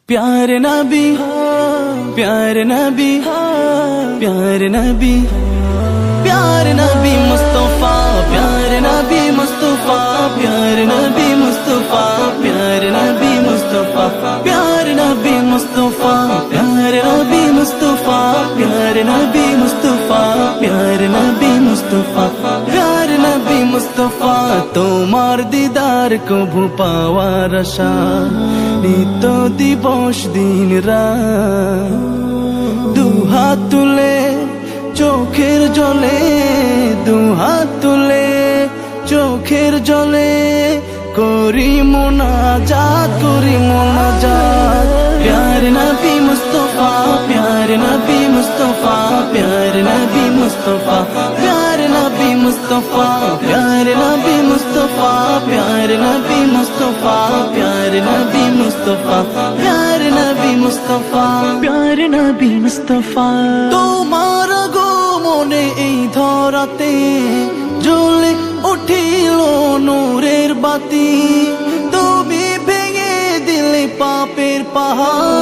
प्यारे नबी प्यारे नबी प्यारे नबी प्यारे नबी मुस्तफा प्यारे नबी मुस्तफा प्यारे नबी मुस्तफा प्यारे नबी मुस्तफा प्यारे नबी मुस्तफा प्यारे नबी मुस्तफा प्यारे नबी मुस्तफा प्यारे नबी मुस्तफा प्यारे नबी मुस्तफा তোমার দিদার কবু পাওয়ার আশা নিত্য দিবস দিন রাত দুহাত তুলে চোখের জলে দুহাত তুলে চোখের জলে করি মোনাজাত প্যারে নবী মুস্তফা প্যারে নবী মুস্তফা প্যারে নবী মুস্তফা প্যারে নবী মুস্তফা প্যারে নবী মুস্তফা প্যারে নবী মুস্তফা প্যারে নবী মুস্তফা প্যারে নবী মুস্তফা প্যারে নবী মুস্তফা তোমার গো মনে এই ধরাতে জ্বলে উঠিল নূরের বাতি তুমি ভেঙে দিলে পাপের পাহাড়